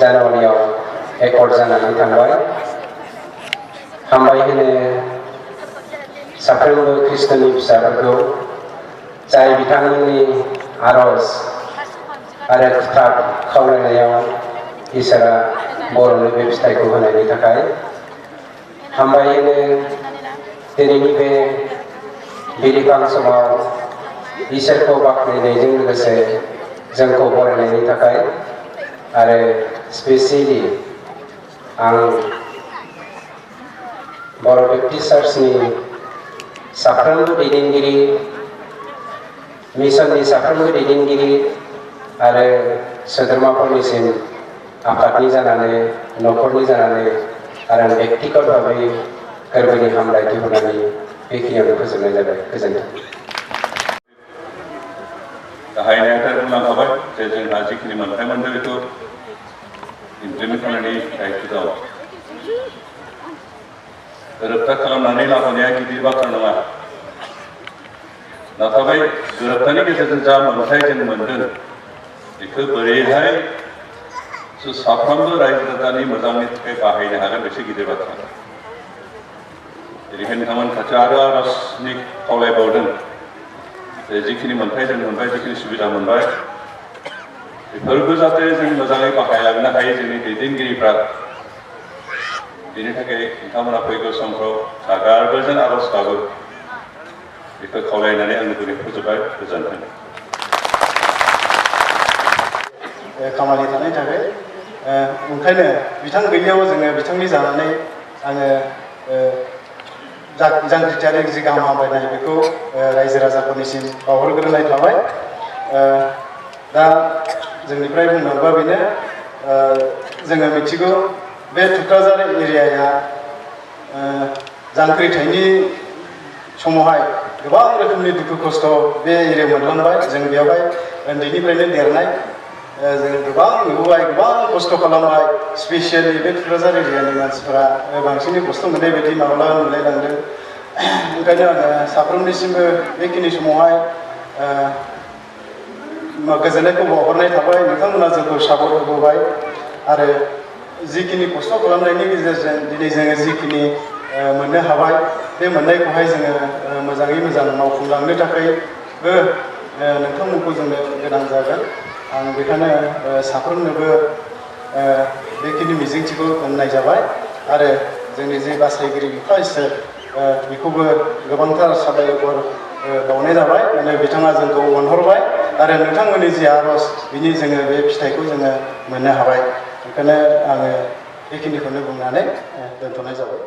जानुवारियाव accord जानानै थांबाय। हामबाय होनो साफ्रोमबो ख्रिस्ट'नि फिसाफोरखौ जाय बिथांमोननि आरज आरो खुथार खावलायनायाव इसोरा बर'नो बे फिथाइखौ होनायनि थाखाय हामबाय होनो दिनैनि बे बिलिफां समाव इसोरखौ बाख्नायनायजों लोगोसे जोंखौ बरायनायनि थाखाय आरो स्पेसियेलि आं बर' बेप्टिस्ट चार्चनि साफ्रोमबो दैदेनगिरि मिशननि साफ्रोमबो दैदेनगिरि आरो सोद्रोमाफोरनिसिम आफादनि जानानै न'खरनि जानानै आरो आं बेक्तिगत भाबै गोरबोनि हामलायथि होनानै बेखिनियावनो फोजोबनाय जाबाय। गोजोन्थों। गाहाय नेहाथारि बुंलांखाबाय जे जोंहा जिखिनि मोनथाय मोनदों बेखौ इमप्लिमेन्ट खालामनायनि दायित्व दं। गोरोबथा खालामनानै लाबोनाया गिदिर बाथ्रा नङा, नाथाय गोरोबथानि गेजेरजों जा मोनथाय जों मोनदों बेखौ बोरैहाय साफ्रोमबो रायजो राजानि मोजांनि थाखाय बाहायनो हागोन बेसो गिदिर बाथ्रा। बेनिखायनो नोंथांमोन खाथियाव आरो आरजनि खावलायबावदों जे जिखिनि मोनथाय जों मोनबाय, जिखिनि सुबिदा मोनबाय, बेफोरबो जाहाथे जों मोजाङै बाहायलांनो हायो जोंनि दैदेनगिरिफ्रा। बेनि थाखाय नोंथांमोना फैगौ समफ्राव सागारबोजों आरज गाबो बेखौ खावलायनानै आंनि बुंनायखौ फोजोबबाय। गोजोन्थों। खामानि थानायनि थाखाय ओंखायनो बिथां गैयियाव जोङो बिथांनि जानानै आङो जांख्रिथायारि जि गाहाम हामलायनाय बेखौ रायजो राजाफोरनिसिम बावहरग्रोनाय थाबाय। दा जोंनिफ्राय बुंनांगौआ बेनो, जोङो मिथिगौ बे थुक्राझार एरियाया जांख्रिथायनि समावहाय गोबां रोखोमनि दुखु खस्थ' बे एरियायाव मोनलांबाय। जों बेवहाय उन्दैनिफ्रायनो देरनाय, जों गोबां नुबोबाय, गोबां खस्थ' खालामबाय। स्पेसियेलि बे थुक्राझार एरियानि मानसिफोरा बांसिनै खस्थ' मोननाय बायदि माब्लाबा नुलायलांदों। ओंखायनो आङो साफ्रोमनिसिमबो बेखिनि समावहाय गोजोननायखौ बावहरनाय थाबाय। नोंथांमोना जोंखौ सापर्ट होबोबाय आरो जिखिनि खस्थ' खालामनायनि गेजेरजों दिनै जोङो जिखिनि मोननो हाबाय, बे मोननायखौहाय जोङो मोजाङै मोजां मावफुंलांनो थाखायबो नोंथांमोनखौ जोंनो गोनां जागोन। आं बेखायनो साफ्रोमनोबो बेखिनि मिजिंथिखौ होनाय जाबाय आरो जोंनि जे बासायगिरि बिफा इसोर बेखौबो गोबांथार साबायखर बावनाय जाबाय। माने बिथाङा जोंखौ अनहरबाय आरो नोंथांमोननि जि आरज बिनि जोङो बे फिथाइखौ जोङो मोननो हाबाय। बेखायनो आङो बेखिनिखौनो बुंनानै दोनथ'नाय जाबाय।